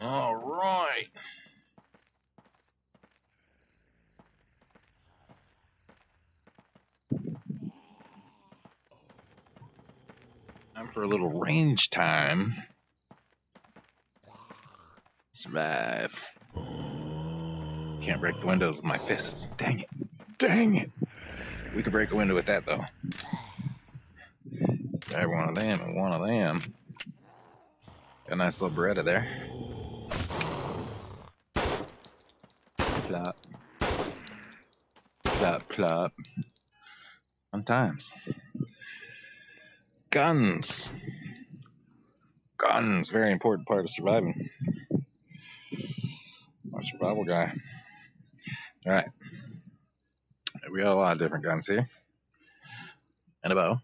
All right. Time for a little range time. Survive. Can't break the windows with my fists. Dang it. Dang it. We could break a window with that, though. Grab one of them and one of them. Got a nice little Beretta there. Plop. Plop, plop. Fun times. Guns. Guns. Very important part of surviving. I'm a survival guy. Alright. We got a lot of different guns here. And a bow.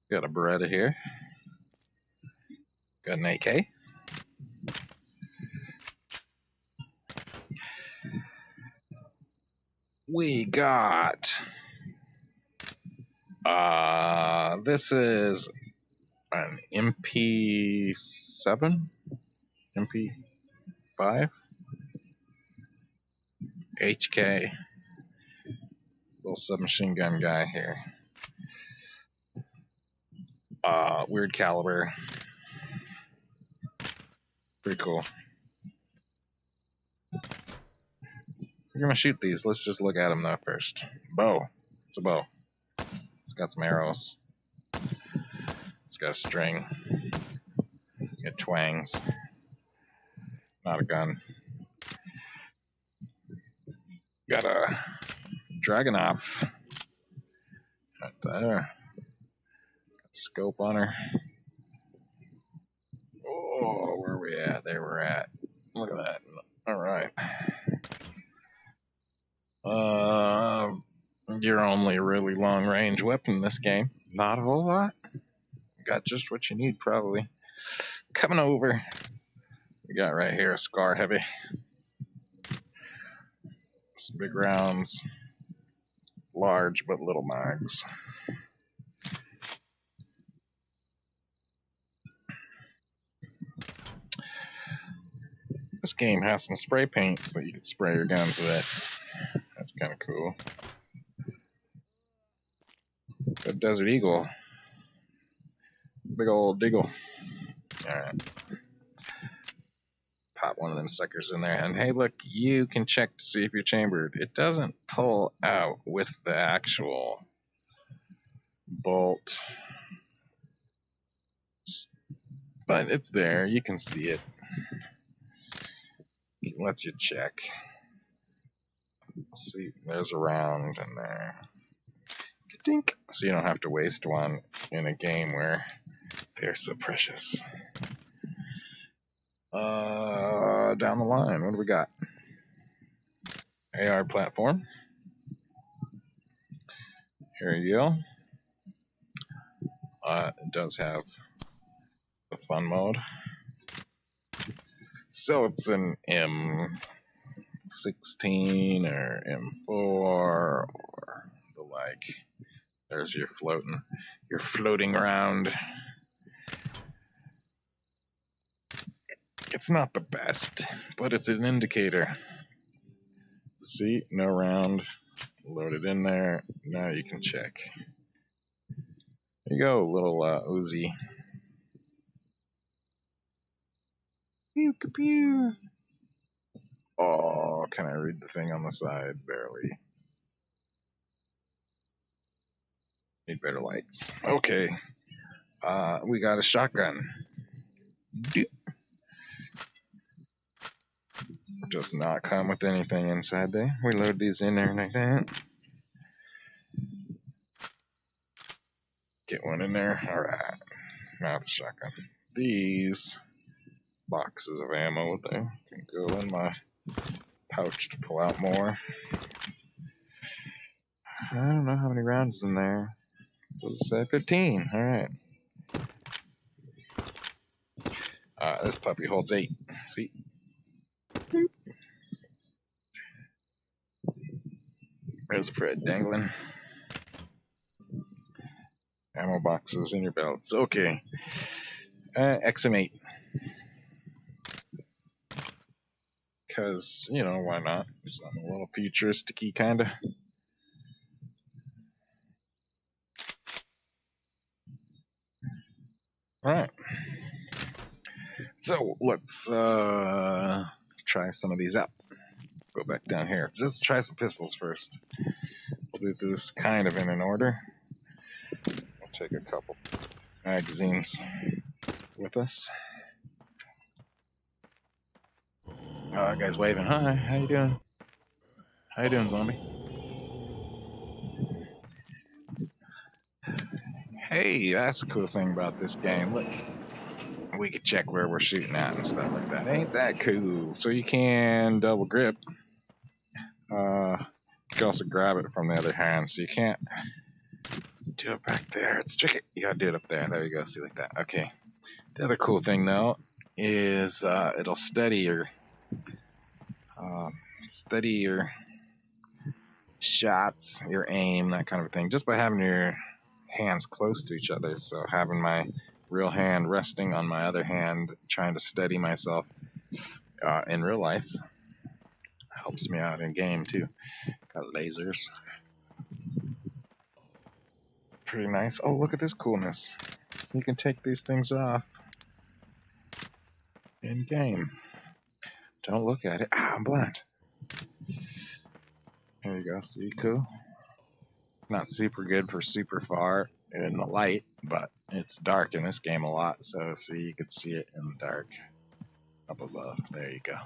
Got a Beretta here. Got an AK. We got... this is an MP7? MP5? HK. Little submachine gun guy here. Weird caliber. Pretty cool. We're gonna shoot these. Let's just look at them though first. Bow. It's a bow. It's got some arrows. It's got a string. It twangs. Not a gun. Got a Dragunov. Right there. Got scope on her. Oh, where are we at? There we're at. Look at that. Alright. Your only really long range weapon in this game. Not a whole lot. Got just what you need, probably. Coming over. We got right here a Scar Heavy. Some big rounds. Large but little mags. This game has some spray paints that you can spray your guns with. That's kind of cool. Got Desert Eagle. Big old deagle. Alright. Pop one of them suckers in there. And hey, look, you can check to see if you're chambered. It doesn't pull out with the actual bolt. But it's there. You can see it. It lets you check. See, there's a round in there. Dink. So you don't have to waste one in a game where they're so precious. Down the line, what do we got? AR platform. Here you go. It does have the fun mode. So it's an M16 or M4 or the like. There's your floating round. It's not the best, but it's an indicator. See, no round. Load it in there. Now you can check. There you go, little Uzi. Pew, pew. Oh, can I read the thing on the side? Barely. Need better lights. Okay. We got a shotgun. Does not come with anything inside there. We load these in there like that. Get one in there. Alright. Now it's a shotgun. These boxes of ammo there can go in my pouch to pull out more. I don't know how many rounds is in there. So it said 15. Alright. This puppy holds 8. See? There's Fred dangling. Ammo boxes in your belts. Okay. XM8. because, you know, why not? Something a little futuristic-y, kind of. Alright. So, let's try some of these out. Go back down here. Just try some pistols first. We'll do this kind of in an order. We'll take a couple magazines with us. Guy's waving. Hi, how you doing? How you doing, zombie? Hey, that's a cool thing about this game. Look, we can check where we're shooting at and stuff like that. Ain't that cool? So you can double grip. You can also grab it from the other hand, so you can't do it back there. It's tricky. You gotta do it up there. There you go. See, like that. Okay. The other cool thing, though, is it'll steady your shots, your aim, that kind of thing, just by having your hands close to each other. So having my real hand resting on my other hand, trying to steady myself in real life, helps me out in game too. Got lasers. Pretty nice. Oh, look at this coolness. You can take these things off in game. Don't look at it. Ah, I'm blind. There you go. See, cool. Not super good for super far in the light, but it's dark in this game a lot, so see, you can see it in the dark up above. There you go.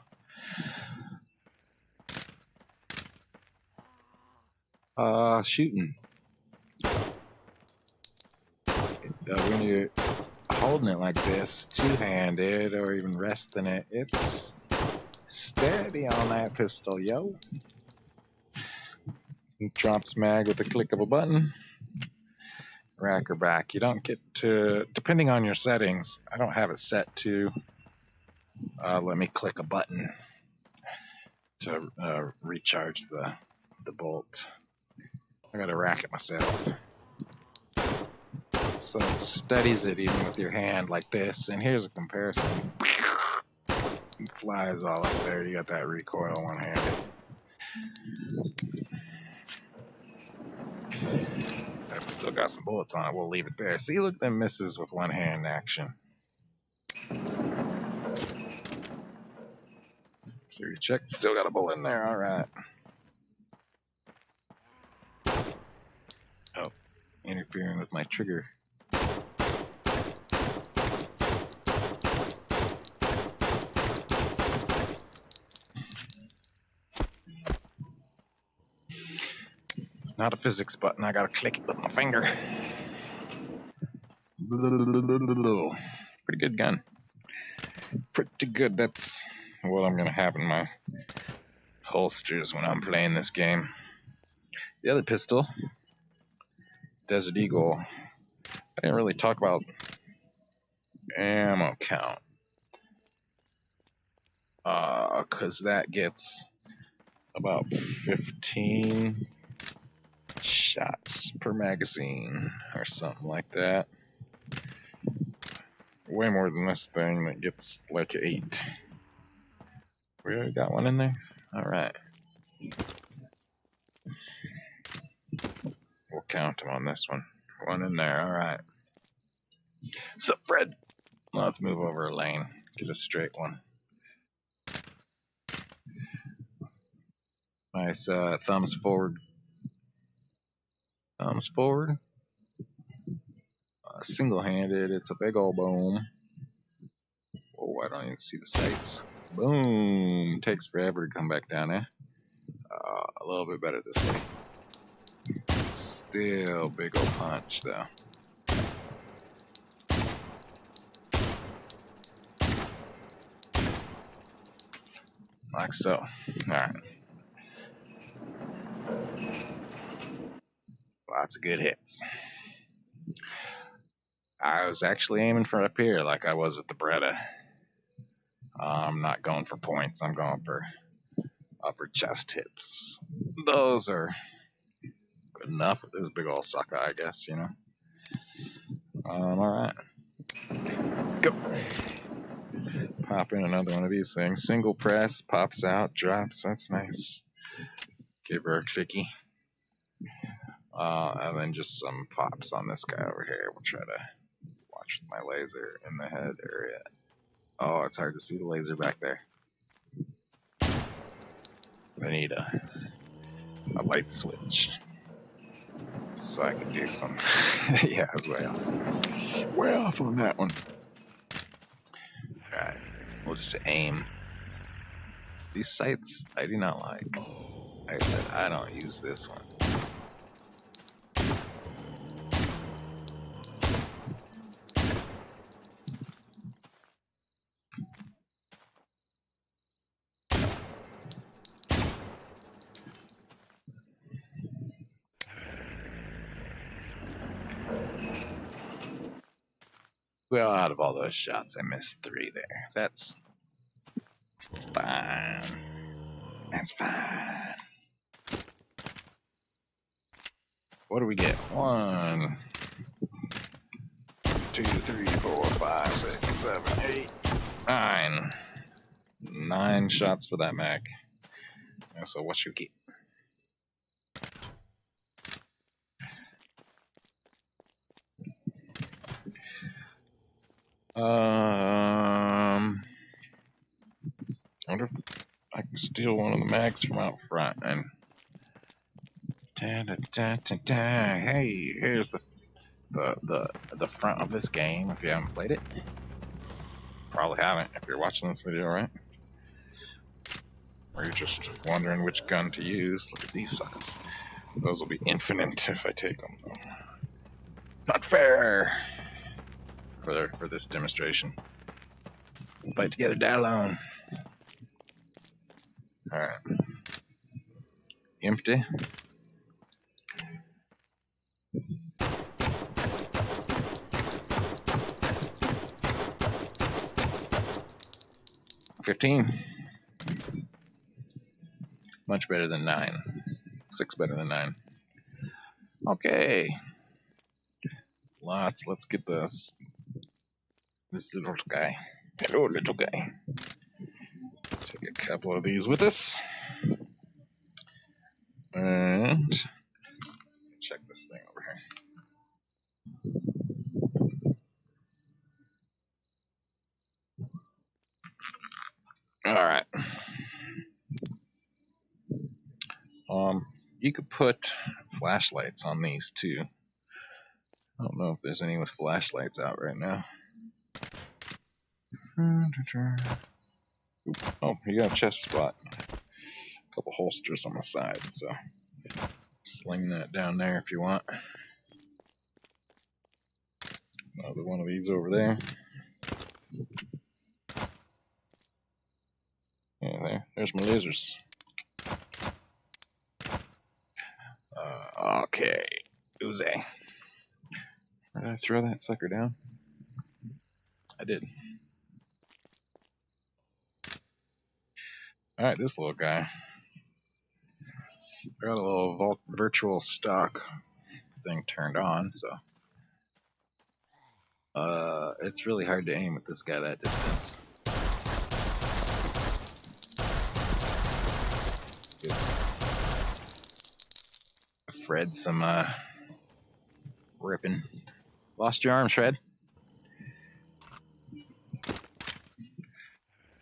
Shooting. When you're holding it like this, two-handed, or even resting it, it's steady on that pistol, yo. Drops mag with a click of a button. Rack or back. You don't get to, depending on your settings, I don't have it set to let me click a button to recharge the bolt. I gotta rack it myself. So it steadies it even with your hand like this. And here's a comparison. It flies all up there. You got that recoil one-handed. That's still got some bullets on it. We'll leave it there. See, look, that misses with one-hand action. So you check. Still got a bullet in there. All right. Oh, interfering with my trigger. Not a physics button, I gotta click it with my finger. Pretty good gun. Pretty good. That's what I'm gonna have in my holsters when I'm playing this game. The other pistol, Desert Eagle. I didn't really talk about ammo count. Cause that gets about 15 shots per magazine or something like that. Way more than this thing that gets like 8. We already got one in there? Alright. We'll count them on this one. One in there, alright. Sup, Fred? Let's move over a lane. Get a straight one. Nice thumbs forward. Thumbs forward. Single-handed, it's a big old boom. Oh, I don't even see the sights. Boom! Takes forever to come back down, eh? A little bit better this way. Still big old punch, though. Like so. Alright. Lots of good hits. I was actually aiming for up here like I was with the Beretta. I'm not going for points, I'm going for upper chest hits. Those are good enough with this big old sucker, I guess, you know. Alright. Go. pop in another one of these things. Single press, pops out, drops. That's nice. Give her a quickie. And then just some pops on this guy over here. We'll try to watch my laser in the head area. Oh, it's hard to see the laser back there. I need a light switch so I can do some. Yeah, I was way off. Way off on that one. Alright, we'll just aim. These sights I do not like. Like I said, I don't use this one. Well, out of all those shots, I missed 3 there. That's fine. That's fine. What do we get? 1, 2, 3, 4, 5, 6, 7, 8, 9. 9 shots for that Mac. And so what should we keep? I wonder if I can steal one of the mags from out front and hey, here's the front of this game if you haven't played it. Probably haven't if you're watching this video, right? Or you're just wondering which gun to use. Look at these suckers. Those will be infinite if I take them. Not fair for this demonstration. Fight together, die alone. Alright. Empty. $15. Much better than 9. 6 better than 9. Okay. Let's get this little guy. Hello, little guy. Take a couple of these with us. And check this thing over here. Alright. You could put flashlights on these too. I don't know if there's any with flashlights out right now. Oh, you got a chest spot. A couple holsters on the side, so sling that down there if you want. Another one of these over there. Yeah, there's my lasers. Okay, Uzi. Did I throw that sucker down? I did. Alright, this little guy. I got a little virtual stock thing turned on, so it's really hard to aim with this guy that distance. Fred some ripping. Lost your arm, Shred.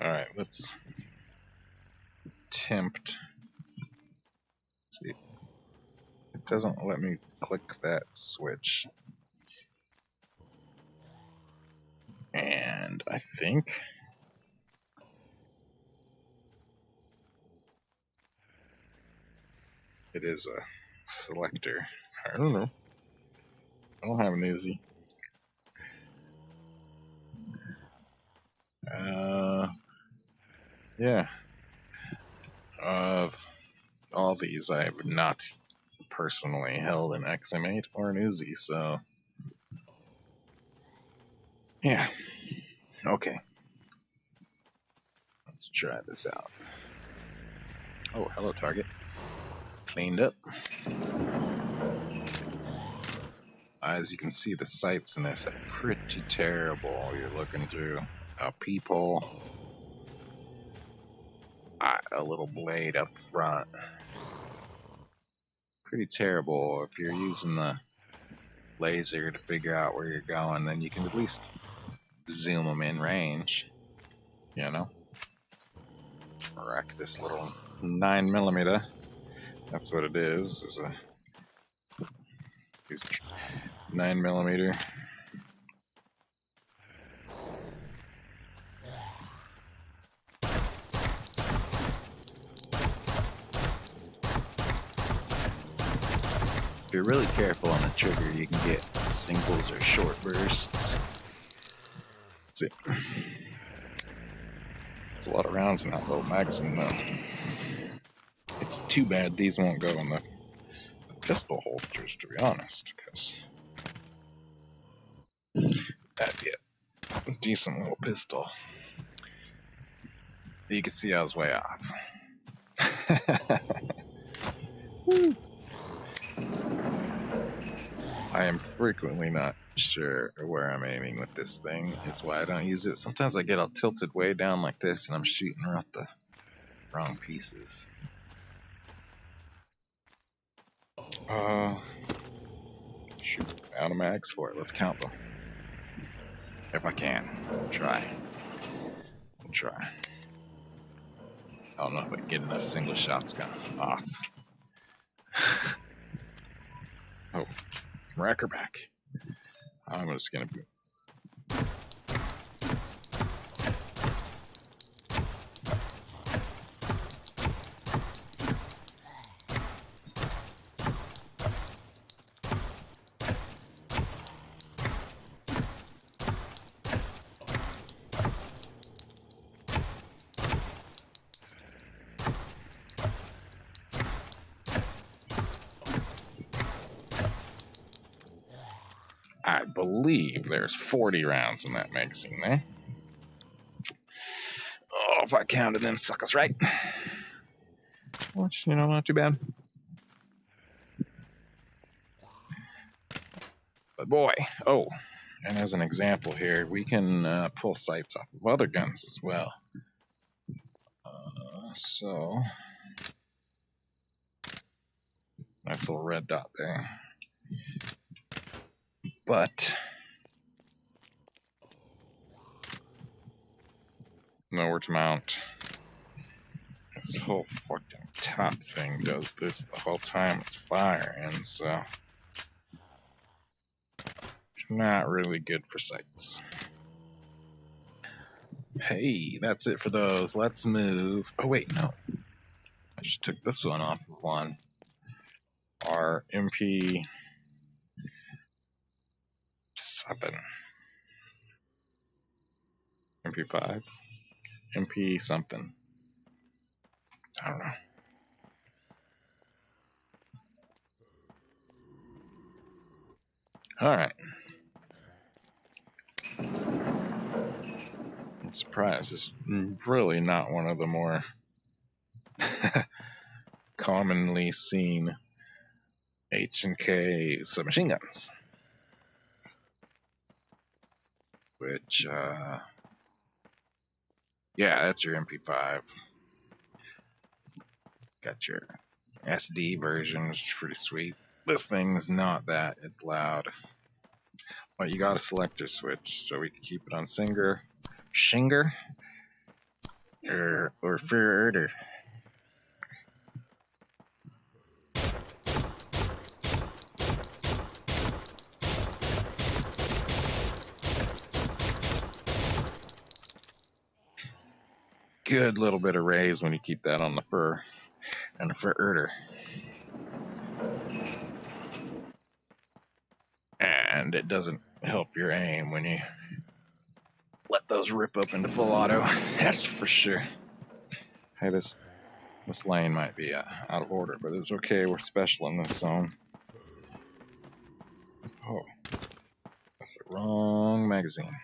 Alright, let's attempt. See, it doesn't let me click that switch. And I think it is a selector. I don't know. I don't have an Uzi. Yeah. Of all these, I have not personally held an XM8 or an Uzi, so yeah. Okay. Let's try this out. Oh, hello, target. Cleaned up. As you can see, the sights in this are pretty terrible. You're looking through a peephole. a little blade up front. Pretty terrible if you're using the laser to figure out where you're going. Then you can at least zoom them in range. You know, wreck this little 9mm. That's what it is. Is a 9mm. If you're really careful on the trigger, you can get singles or short bursts. That's it. There's a lot of rounds in that little magazine, though. It's too bad these won't go in the pistol holsters, to be honest, because that'd be a decent little pistol. You can see I was way off. I am frequently not sure where I'm aiming with this thing, is why I don't use it. Sometimes I get all tilted way down like this and I'm shooting at the wrong pieces. Shoot, out of mags for it. Let's count them. If I can. I'll try. I don't know if I can get enough single shots going off. Oh, racker back. I'm just gonna be. I believe there's 40 rounds in that magazine there. Oh, if I counted them suckers right. Which, not too bad. But boy, oh, and as an example here, we can pull sights off of other guns as well. So, nice little red dot there. But nowhere to mount. This whole fucking top thing does this the whole time it's firing, so it's not really good for sights. Hey, that's it for those. Let's move. Oh wait, no. I just took this one off of one. Our MP7. MP5? MP something. I don't know. Alright. I'm surprised. It's really not one of the more commonly seen H&K submachine guns. Which, yeah, that's your MP5. Got your SD version, which is pretty sweet. This thing is not that, it's loud. But you got a selector switch, so we can keep it on Shinger, or Further. Good little bit of raise when you keep that on the fur and the Further. And it doesn't help your aim when you let those rip up into full auto. That's for sure. Hey, this lane might be out of order, but it's okay. We're special in this zone. Oh, that's the wrong magazine.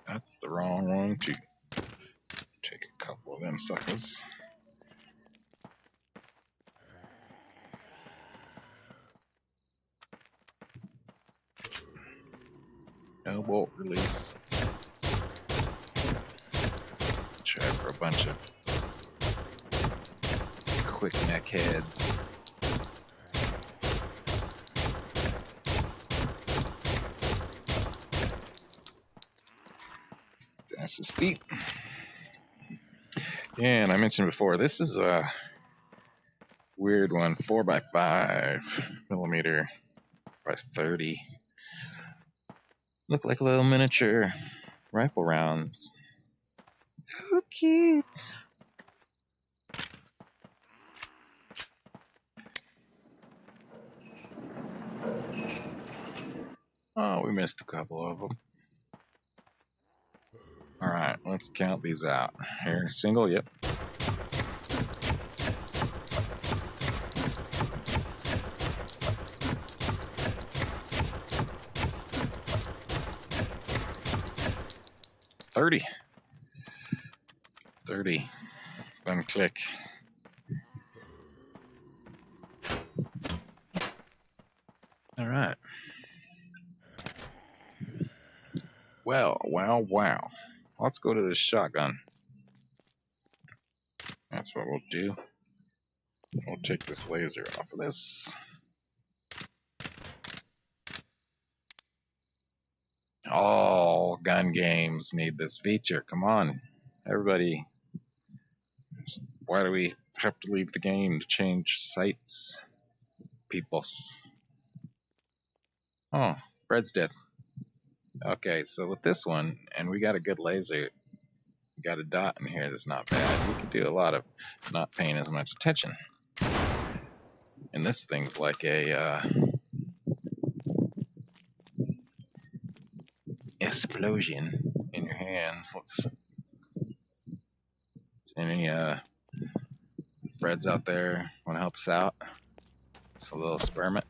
That's the wrong one too. Take a couple of them suckers. No bolt release. bunch of quick neck heads. That's the steep. Yeah, and I mentioned before, this is a weird one, 4x5mm by 30. Look like little miniature rifle rounds. How cute. Oh, we missed a couple of them. Alright, let's count these out. Here, single, yep. $30. Then click. Alright. Well, wow. Let's go to this shotgun. That's what we'll do. We'll take this laser off of this. All gun games need this feature. Come on, everybody. Why do we have to leave the game to change sights? Peoples. Oh, Fred's dead. Okay, so with this one, and we got a good laser, we got a dot in here that's not bad. You can do a lot of not paying as much attention. And this thing's like a explosion in your hands. Any Freds out there want to help us out? It's a little experiment.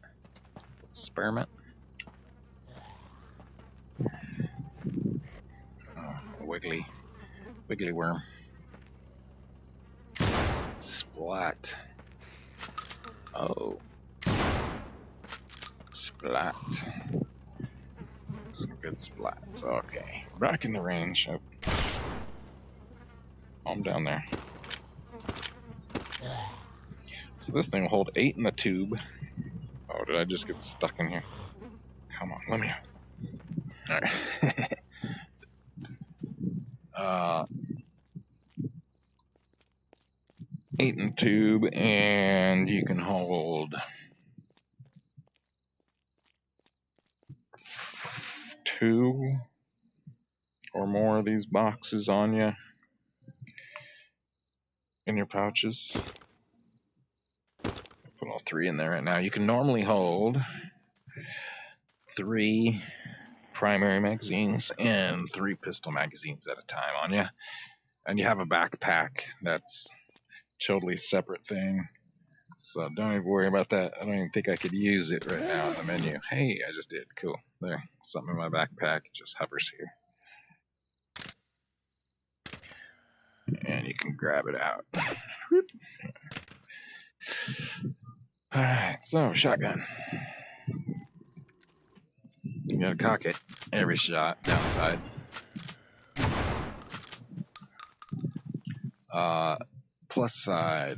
Wiggly worm. Splat. Oh. Splat. Some good splats. Okay. Back in the range. Oh. I'm down there. So this thing will hold 8 in the tube. Oh, did I just get stuck in here? Come on, let me out. Alright. 8 in the tube, and you can hold 2 or more of these boxes on you in your pouches. Put all 3 in there right now. You can normally hold 3 primary magazines and 3 pistol magazines at a time on you. And you have a backpack that's totally separate thing. So don't even worry about that. I don't even think I could use it right now in the menu. Hey, I just did. Cool. There. Something in my backpack. It just hovers here. And you can grab it out. Alright, so shotgun. You gotta cock it every shot downside. Plus side,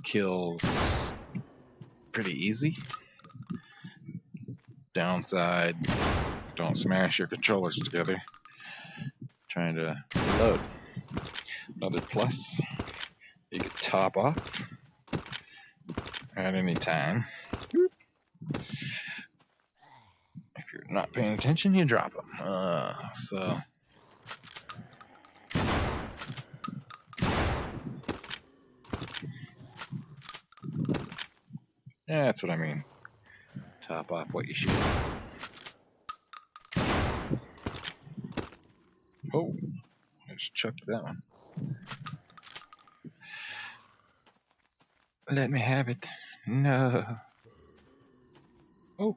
kills pretty easy. Downside, don't smash your controllers together trying to reload. Another plus, you can top off at any time. If you're not paying attention, you drop them. Yeah, that's what I mean. Top off what you shoot. Oh, I just chucked that one. Let me have it. No. Oh,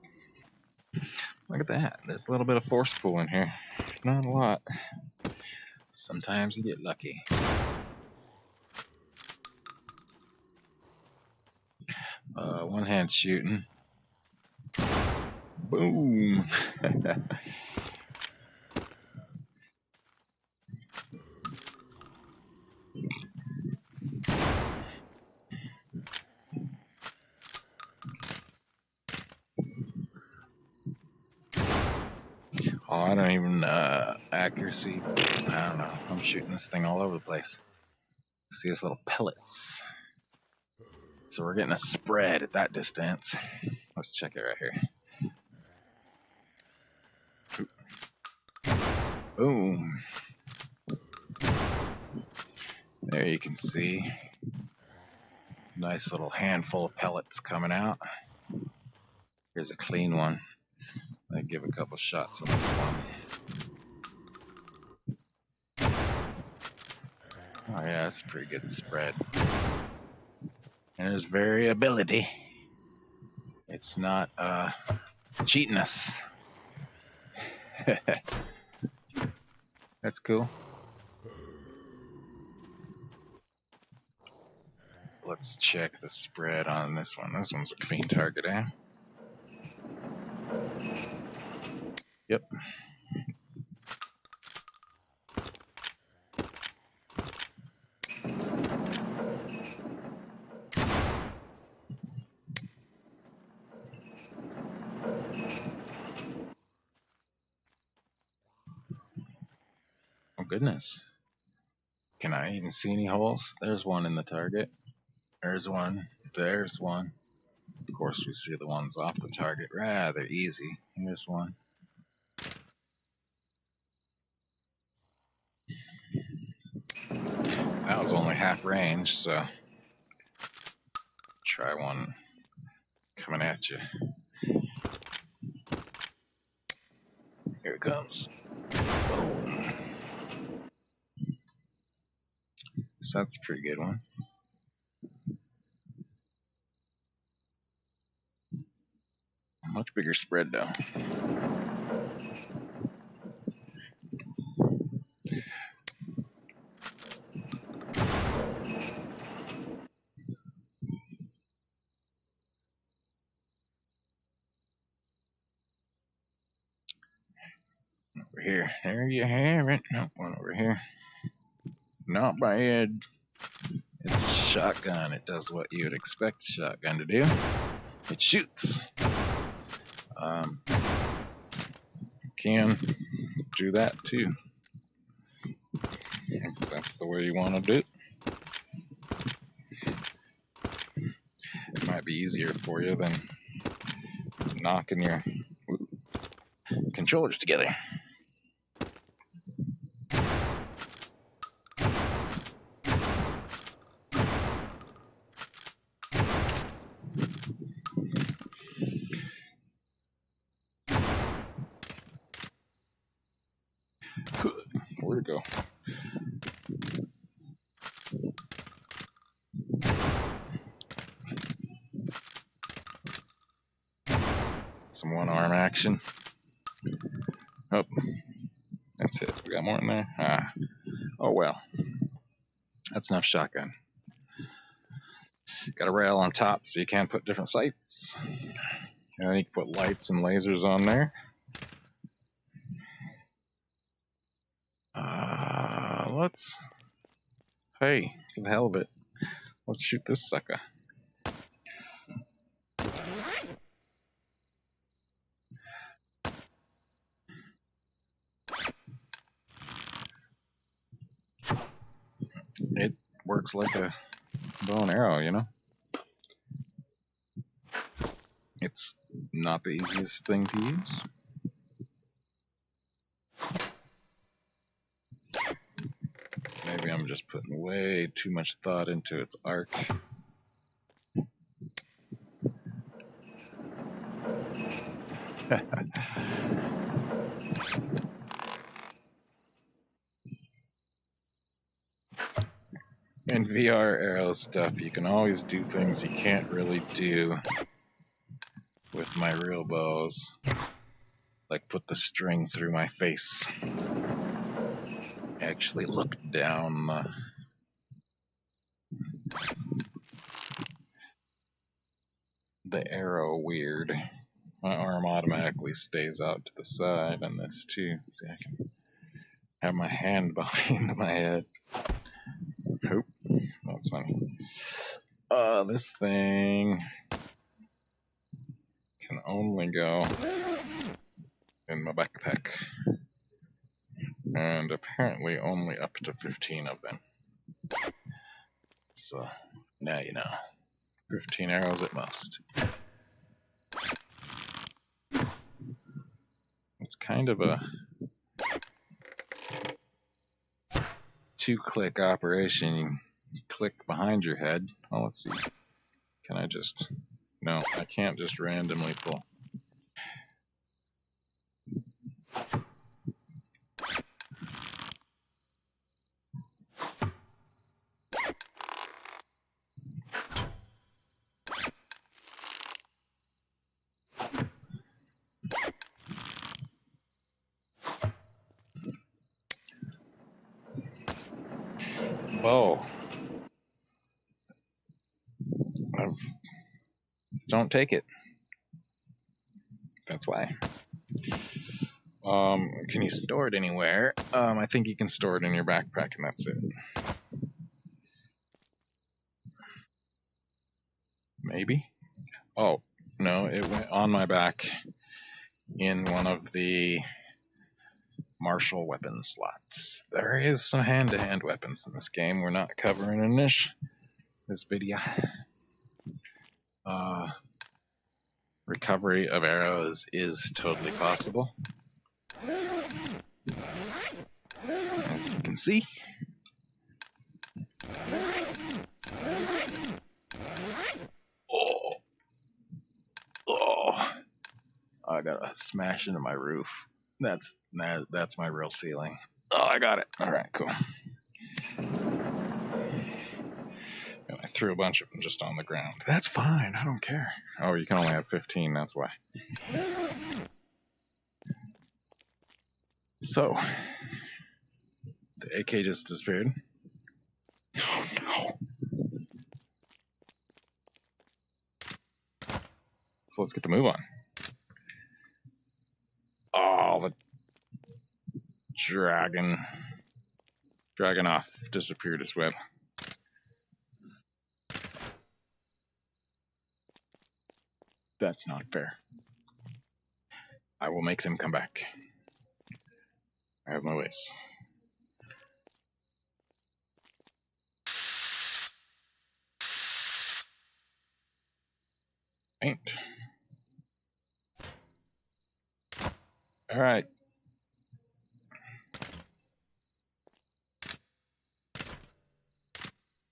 look at that. There's a little bit of force pull in here. Not a lot. Sometimes you get lucky. One hand shooting. Boom. Oh, I don't even, accuracy. I don't know. I'm shooting this thing all over the place. See his little pellets. So we're getting a spread at that distance. Let's check it right here. Boom. There you can see. Nice little handful of pellets coming out. Here's a clean one. I give a couple shots on this one. Oh yeah, that's a pretty good spread. And there's variability. It's not cheating us. That's cool. Let's check the spread on this one. This one's a clean target, eh? Yep. Oh goodness. Can I even see any holes? There's one in the target. There's one. There's one. Of course we see the ones off the target rather easy. Here's one. That was only half range, so try one coming at you. Here it comes. Boom. So that's a pretty good one. Much bigger spread though. Over here. There you have it. Nope, one over here. Not bad. It's shotgun. It does what you would expect a shotgun to do. It shoots. You can do that too. If that's the way you want to do it. It might be easier for you than knocking your controllers together. Where'd it go? Some one-arm action. Oh, that's it. We got more in there. Ah, oh well. That's enough shotgun. Got a rail on top so you can put different sights. And you can put lights and lasers on there. Hey, for the hell of it, let's shoot this sucker. It works like a bow and arrow, you know? It's not the easiest thing to use. Maybe I'm just putting way too much thought into its arc. In VR arrow stuff, you can always do things you can't really do with my real bows. Like put the string through my face. Actually look down the arrow weird. My arm automatically stays out to the side on this too. See, I can have my hand behind my head. Oop, that's funny. This thing can only go in my backpack. And apparently only up to 15 of them. So, now you know. 15 arrows at most. It's kind of a 2-click operation. You click behind your head. Oh, let's see. Can I just... No, I can't just randomly pull. Oh. Don't take it. That's why. Can you store it anywhere? I think you can store it in your backpack and that's it. Maybe? Oh, no, it went on my back in one of the martial weapon slots. There is some hand-to-hand weapons in this game. We're not covering in this video. Recovery of arrows is totally possible. As you can see. Oh, I gotta smash into my roof. That's my real ceiling. Oh, I got it. All right, cool. And I threw a bunch of them just on the ground. That's fine. I don't care. Oh, you can only have 15. That's why. So, the AK just disappeared. Oh no. So let's get the move on. Oh, the dragon off disappeared as well. That's not fair. I will make them come back. I have my ways. Paint. All right.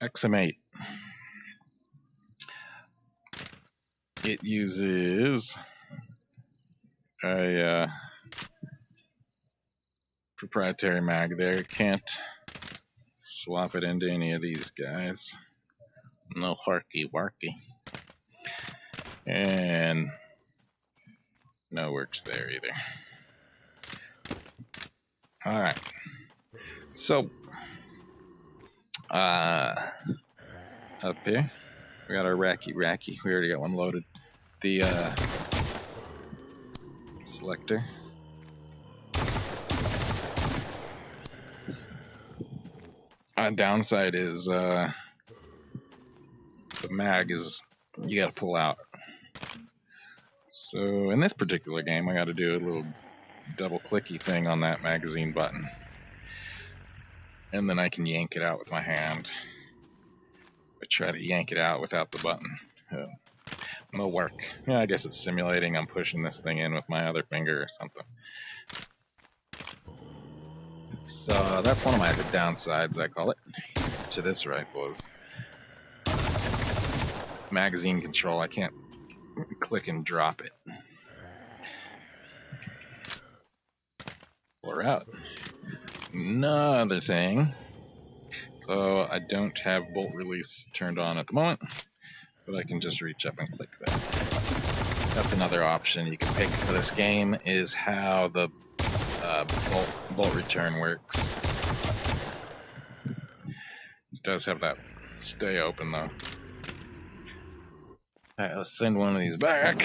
XM8. It uses a proprietary mag there. Can't swap it into any of these guys. No harky warky. And no works there either. Alright. So, up here, we got our Racky. We already got one loaded. The selector. Downside is the mag is you gotta pull out. So in this particular game, I gotta do a little double clicky thing on that magazine button. And then I can yank it out with my hand. I try to yank it out without the button. It'll work. Yeah, I guess it's simulating I'm pushing this thing in with my other finger or something. So that's one of my downsides, I call it, to this rifle is magazine control. I can't click and drop it. We're out. Another thing. So I don't have bolt release turned on at the moment, but I can just reach up and click that. That's another option you can pick for this game, is how the bolt return works. It does have that stay open though. Alright, let's send one of these back.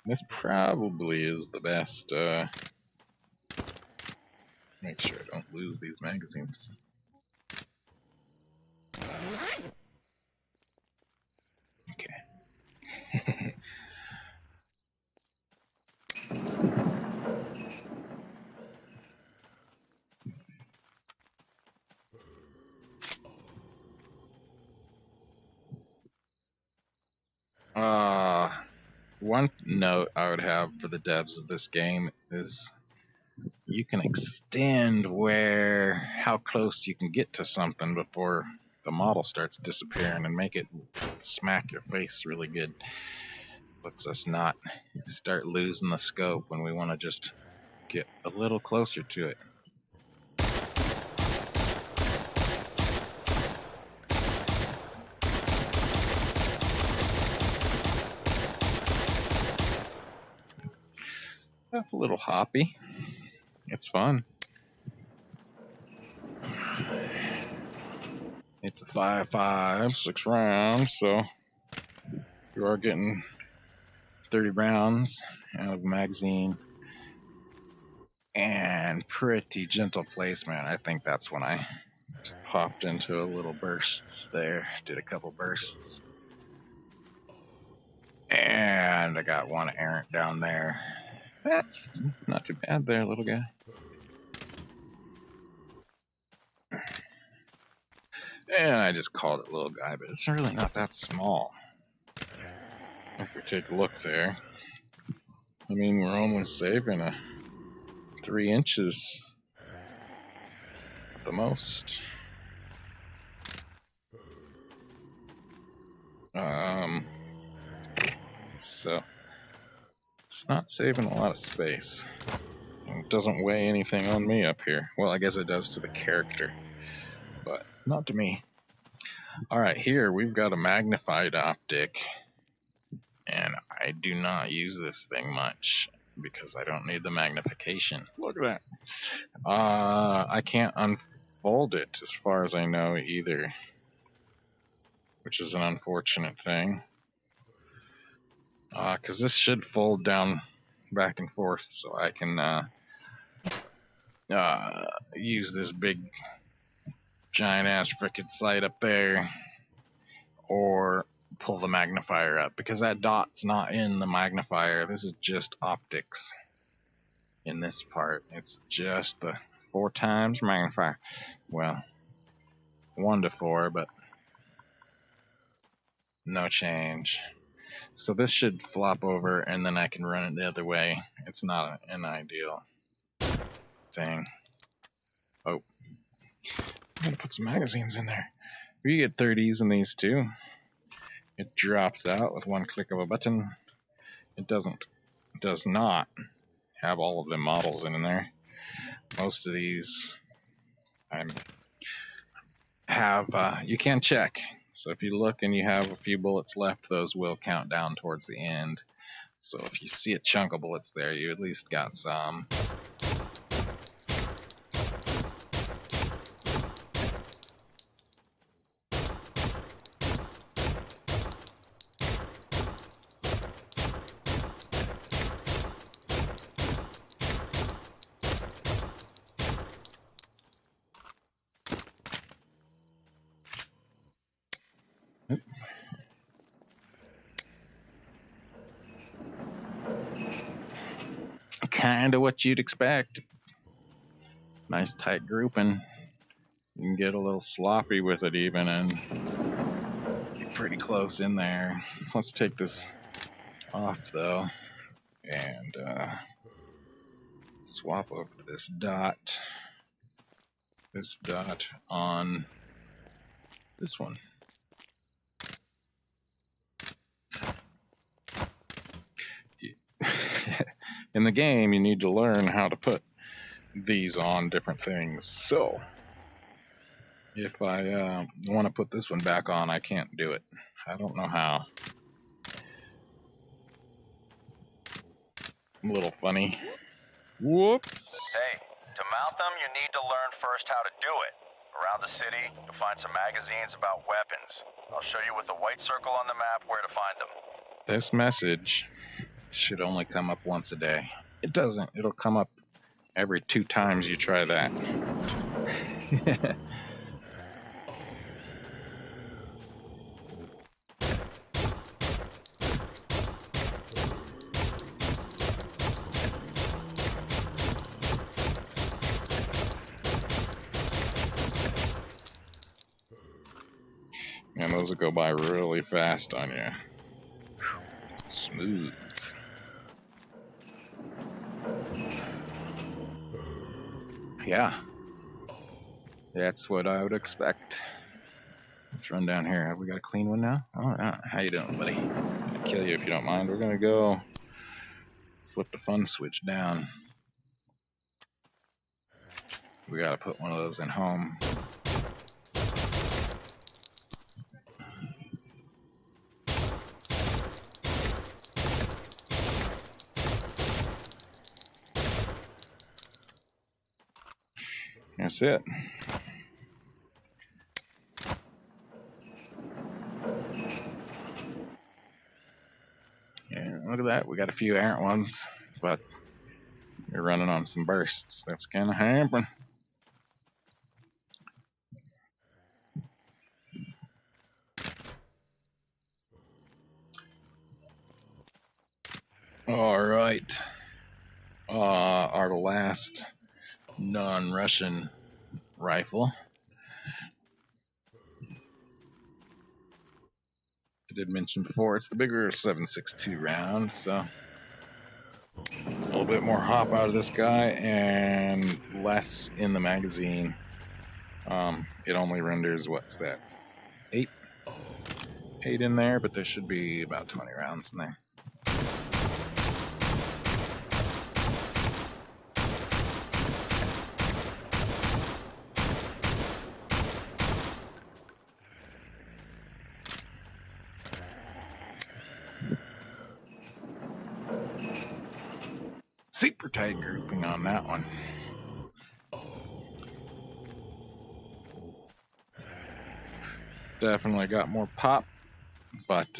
This probably is the best. Make sure I don't lose these magazines. one note I would have for the devs of this game is you can extend how close you can get to something before the model starts disappearing and make it smack your face really good. Lets us not start losing the scope when we want to just get a little closer to it. That's a little hoppy. It's fun. It's a 5.5, 6 rounds, so you are getting 30 rounds out of the magazine. And pretty gentle placement. I think that's when I popped into a little bursts there. Did a couple bursts. And I got one errant down there. That's not too bad there, little guy. And I just called it little guy, but it's really not that small. If we take a look there, I mean, we're only saving 3 inches at the most. So it's not saving a lot of space. It doesn't weigh anything on me up here. Well, I guess it does to the character, but not to me. Alright, here we've got a magnified optic, and I do not use this thing much because I don't need the magnification. Look at that. I can't unfold it as far as I know either, which is an unfortunate thing. Because this should fold down back and forth, so I can use this big giant ass frickin' sight up there, or pull the magnifier up, because that dot's not in the magnifier. This is just optics in this part. It's just the 4 times magnifier. Well, 1 to 4, but no change. So this should flop over, and then I can run it the other way. It's not an ideal thing. Oh, I'm gonna put some magazines in there. We get 30s in these too. It drops out with 1 click of a button. It does not have all of the models in there. Most of these you can check. So if you look and you have a few bullets left, those will count down towards the end. So if you see a chunk of bullets there, you at least got some. Kinda what you'd expect. Nice tight grouping. You can get a little sloppy with it even, and get pretty close in there. Let's take this off though, and swap over to this dot on this one. In the game, you need to learn how to put these on different things. So, if I want to put this one back on, I can't do it. I don't know how. A little funny. Whoops. Hey, to mount them, you need to learn first how to do it. Around the city, you'll find some magazines about weapons. I'll show you with the white circle on the map where to find them. This message should only come up once a day. It doesn't. It'll come up every 2 times you try that. And those will go by really fast on you. Smooth. yeah. That's what I would expect. Let's run down here. Have we got a clean one now? Oh, how you doing, buddy? I'm gonna kill you if you don't mind. We're gonna go flip the fun switch down. We gotta put one of those in home. That's it. Yeah, look at that. We got a few errant ones, but we're running on some bursts. That's gonna happen. All right. Our last non-Russian rifle. I did mention before, it's the bigger 7.62 round, so a little bit more hop out of this guy and less in the magazine. It only renders, what's that, 8 in there, but there should be about 20 rounds in there. Super tight grouping on that one. Definitely got more pop, but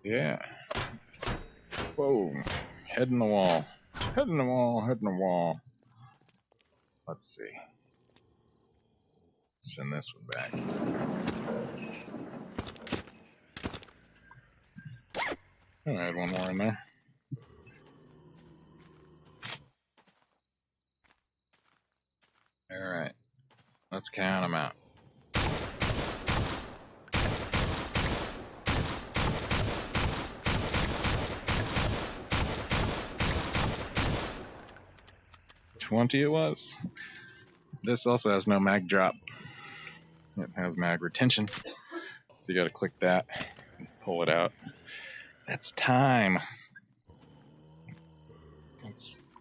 yeah. Whoa, head in the wall. Head in the wall, head in the wall. Let's see. Send this one back. I'll add one more in there. Alright, let's count them out. $20 it was. This also has no mag drop. It has mag retention. So you gotta click that and pull it out. That's time.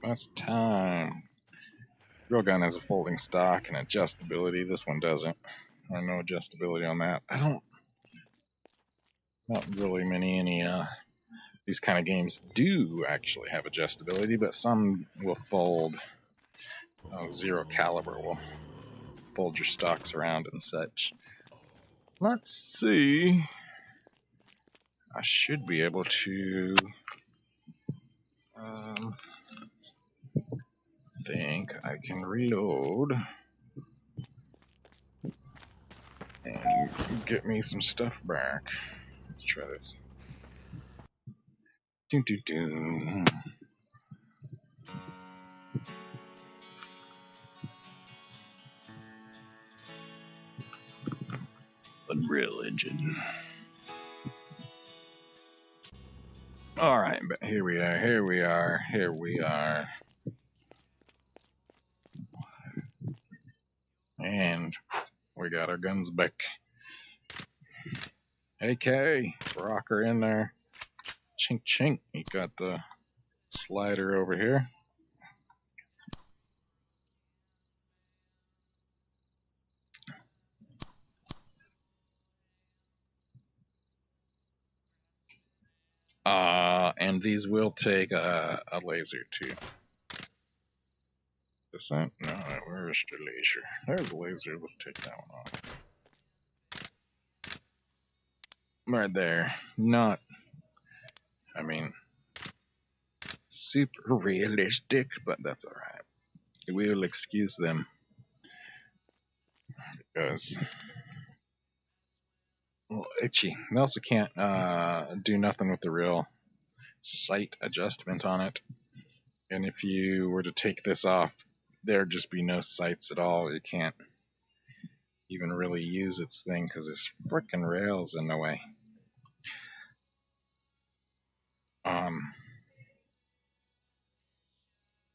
That's time. Real gun has a folding stock and adjustability. This one doesn't. There's no adjustability on that. Not really any these kind of games do actually have adjustability, but some will fold. Zero caliber will fold your stocks around and such. Let's see. I should be able to think I can reload and get me some stuff back. Let's try this. Do. Unreal Engine. Alright, but here we are. And we got our guns back. AK, rocker in there. Chink chink. You got the slider over here. And these will take a laser too. This that? No, where's the laser? There's a laser. Let's take that one off. Right there. Not, I mean, super realistic, but that's alright. We'll excuse them. Because, well, itchy. They also can't do nothing with the real sight adjustment on it. And if you were to take this off, there'd just be no sights at all. You can't even really use its thing because there's frickin' rails in the way.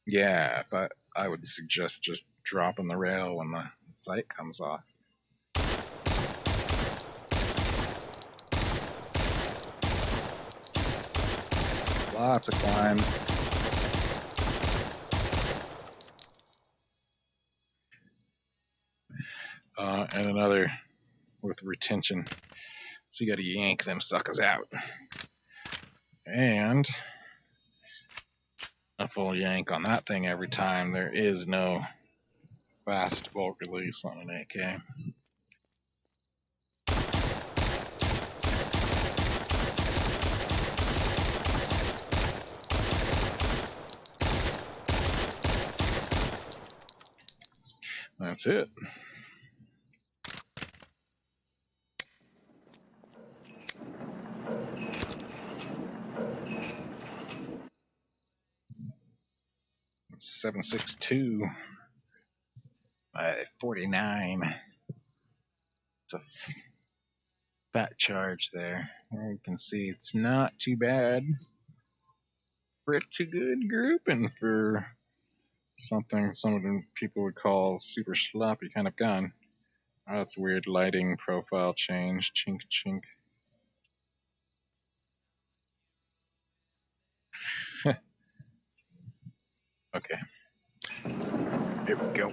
Yeah, but I would suggest just dropping the rail when the sight comes off. Lots of climb. And another with retention. So you gotta yank them suckers out. And a full yank on that thing every time. There is no fast bolt release on an AK. That's it. It's 7.62 by 49. It's a fat charge there. There you can see it's not too bad. Pretty good grouping for something some of the people would call super sloppy kind of gun. Oh, that's weird lighting profile change. Chink chink. Okay. Here we go.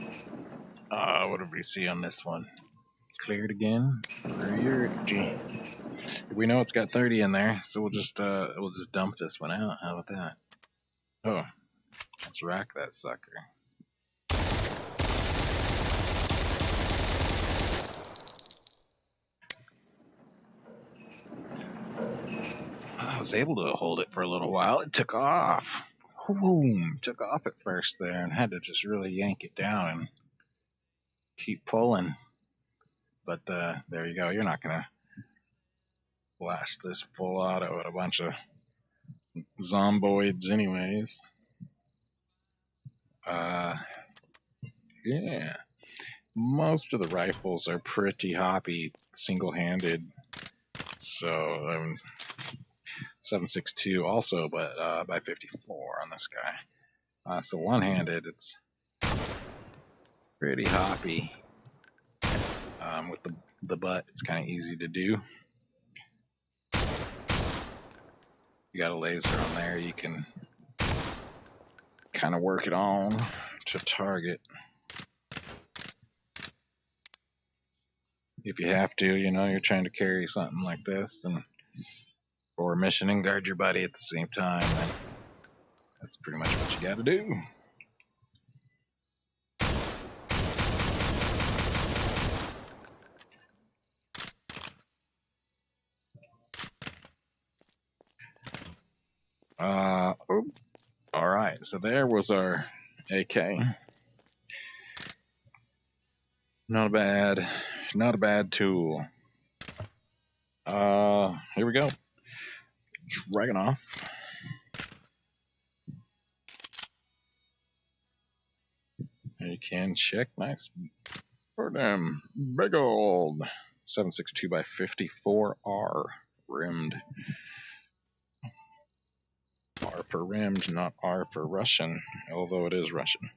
What did we see on this one? Cleared again. Priority. We know it's got 30 in there, so we'll just dump this one out. How about that? Oh, let's rack that sucker. I was able to hold it for a little while. It took off. Boom! Took off at first there, and had to just really yank it down and keep pulling. But there you go. You're not gonna blast this full auto at a bunch of zomboids, anyways. Yeah. Most of the rifles are pretty hoppy, single-handed. So 7.62 also, but by 54 on this guy. So one-handed, it's pretty hoppy. With the butt, it's kind of easy to do. You got a laser on there, you can kind of work it on to target. If you have to, you're trying to carry something like this and or a mission and guard your buddy at the same time, then that's pretty much what you gotta do. Alright, so there was our AK. Not a bad tool. Here we go. Dragging off. You can check nice for them big old 7.62 by 54R rimmed. R for rimmed, not R for Russian, although it is Russian.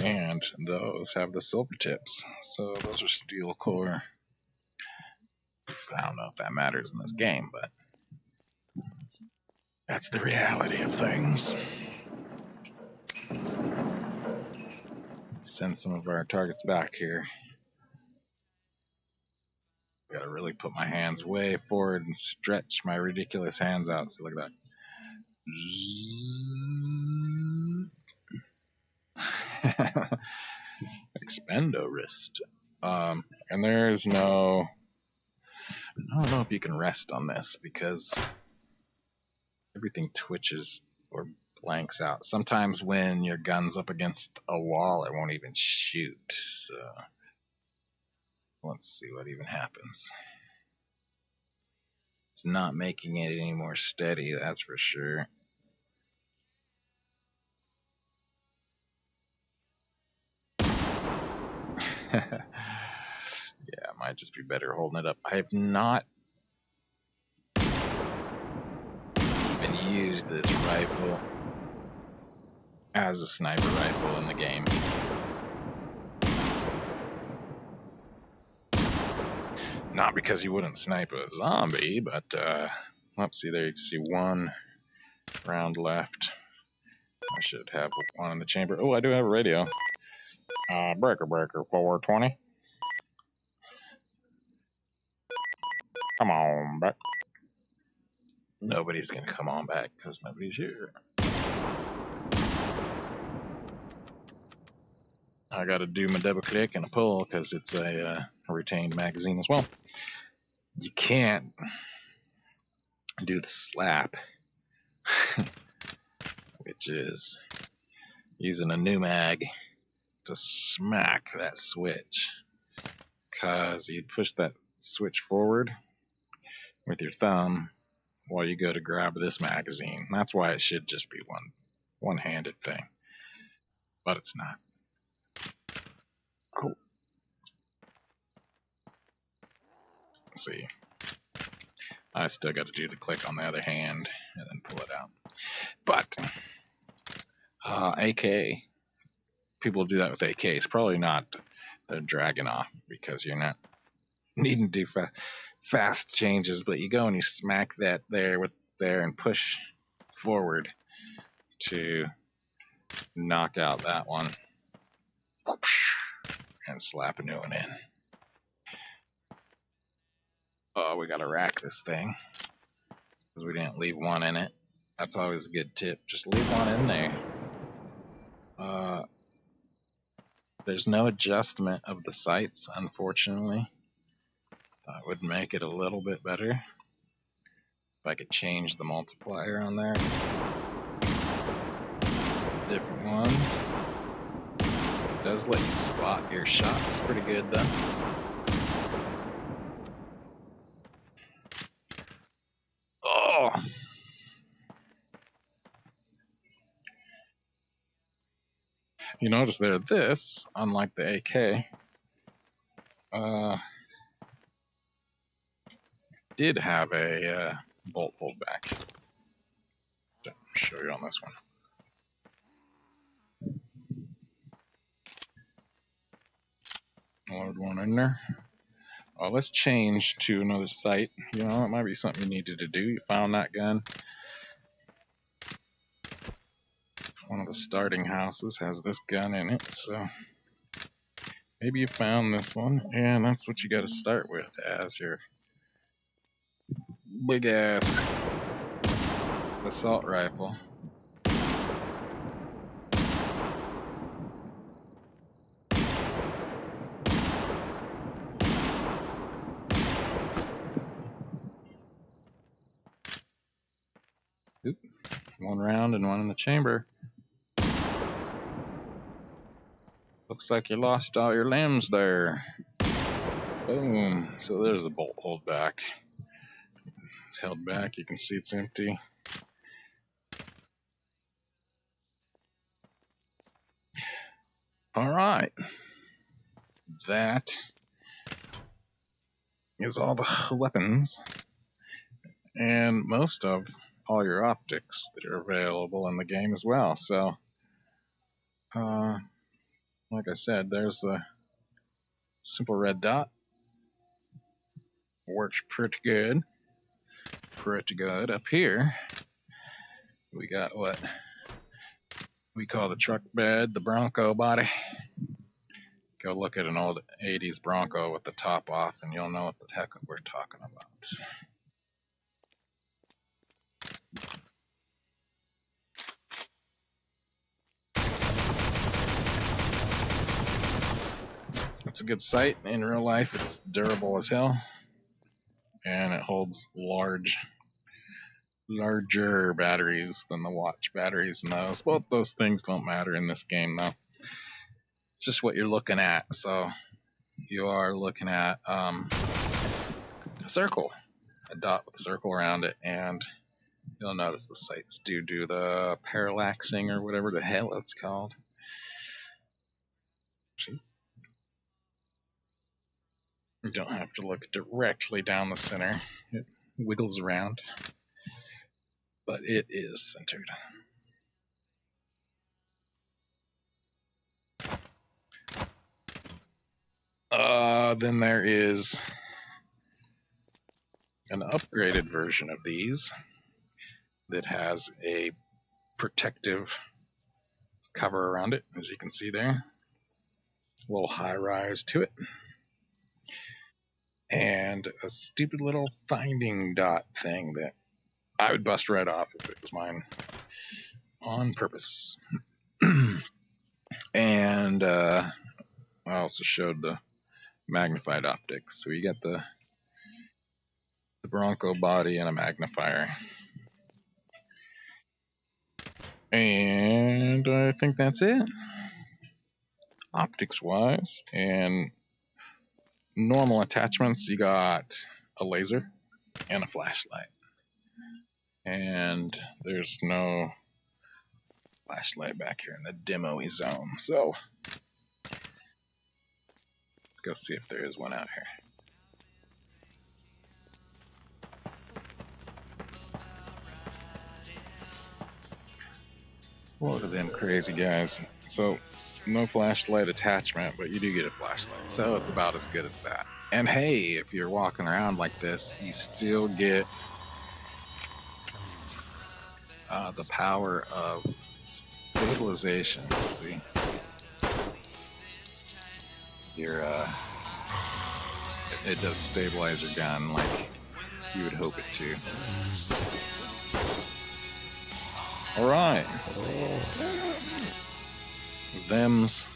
And those have the silver tips, so those are steel core. I don't know if that matters in this game, but that's the reality of things. Send some of our targets back here. Gotta really put my hands way forward and stretch my ridiculous hands out. So look at that. Expendo wrist. And there's no... I don't know if you can rest on this because everything twitches or blanks out. Sometimes when your gun's up against a wall, it won't even shoot. So let's see what even happens. It's not making it any more steady, that's for sure. Yeah, it might just be better holding it up. I have not even used this rifle. as a sniper rifle in the game. Not because you wouldn't snipe a zombie, but let's see there, you can see one round left. I should have one in the chamber. Oh, I do have a radio. Breaker 420. Come on back. Nobody's gonna come on back because nobody's here. I gotta do my double click and a pull because it's a retained magazine as well. You can't do the slap, which is using a new mag to smack that switch, because you push that switch forward with your thumb while you go to grab this magazine. That's why it should just be one-handed thing, but it's not. Oh. Let's see. I still got to do the click on the other hand and then pull it out. But AK, people do that with AKs. Probably not the Dragunov, because you're not needing to do fast changes, but you go and you smack that there and push forward to knock out that one and slap a new one in. Oh, we gotta rack this thing because we didn't leave one in it. That's always a good tip. Just leave one in there. There's no adjustment of the sights, unfortunately. That would make it a little bit better if I could change the multiplier on there. Different ones. It does let you spot your shots pretty good though. Oh! You notice there, this, unlike the AK, did have a bolt hold back. I'll show you on this one. Load one in there. Let's change to another sight. You know, it might be something you needed to do. You found that gun. One of the starting houses has this gun in it, so maybe you found this one, and that's what you got to start with as your big ass assault rifle. Oop. One round and one in the chamber. Looks like you lost all your limbs there. Boom. So there's a bolt hold back. It's held back. You can see it's empty. All right. That is all the weapons and most of all your optics that are available in the game as well. So, like I said, there's a simple red dot. Works pretty good. Pretty good. Up here, we got what we call the truck bed, the Bronco body. Go look at an old 80s Bronco with the top off and you'll know what the heck we're talking about. It's a good sight. In real life, it's durable as hell. And it holds larger batteries than the watch batteries in those. Both those things don't matter in this game, though. It's just what you're looking at. So you are looking at a circle, a dot with a circle around it, and you'll notice the sights do the parallaxing or whatever the hell it's called. See? You don't have to look directly down the center. It wiggles around, but it is centered. Then there is an upgraded version of these that has a protective cover around it, as you can see there. A little high rise to it. And a stupid little finding dot thing that I would bust right off if it was mine on purpose. And I also showed the magnified optics. So you got the Bronco body and a magnifier. And I think that's it. Optics wise. And normal attachments, you got a laser and a flashlight. And there's no flashlight back here in the demo-y zone. So let's go see if there is one out here. Look at them crazy guys. So, no flashlight attachment, but you do get a flashlight. So it's about as good as that. And hey, if you're walking around like this, you still get the power of stabilization. Let's see. It does stabilize your gun like you would hope it to. Alright. Them's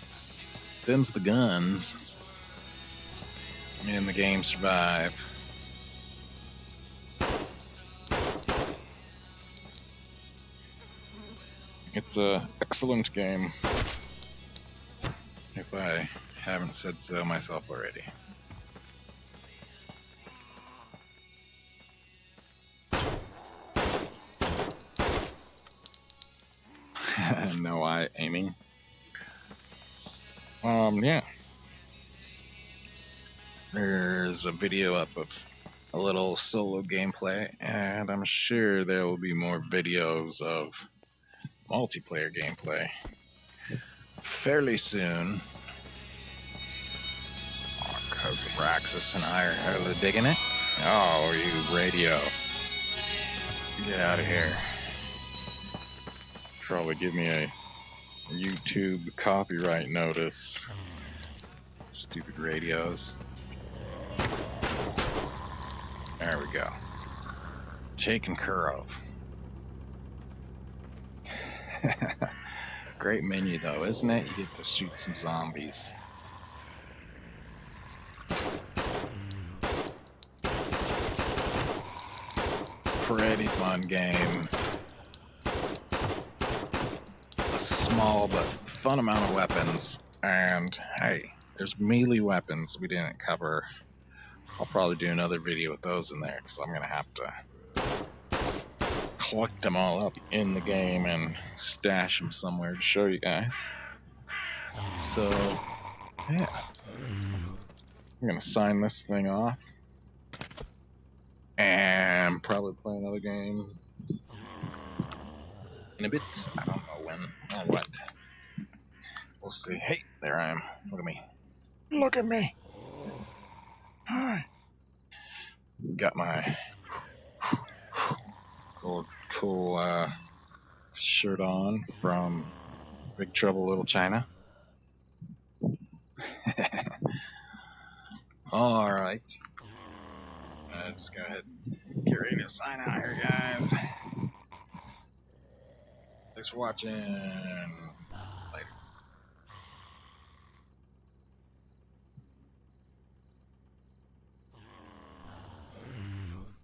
the guns. And the game survive. It's a excellent game, if I haven't said so myself already. No eye aiming. Yeah. There's a video up of a little solo gameplay, and I'm sure there will be more videos of multiplayer gameplay fairly soon. Because Raxus and I are hella digging it. Oh, you radio. Get out of here. Probably give me a YouTube copyright notice. Stupid radios. There we go. Taken care of. Great menu though, isn't it? You get to shoot some zombies. Pretty fun game. A small but fun amount of weapons. And hey, there's melee weapons we didn't cover. I'll probably do another video with those in there because I'm gonna have to collect them all up in the game and stash them somewhere to show you guys. So, yeah. I'm gonna sign this thing off and probably play another game in a bit. I don't know when or what. We'll see. Hey, there I am. Look at me. Look at me. Hi. Got my cool shirt on from Big Trouble Little China. Alright. Let's go ahead and get ready to sign out here, guys. Thanks for watching.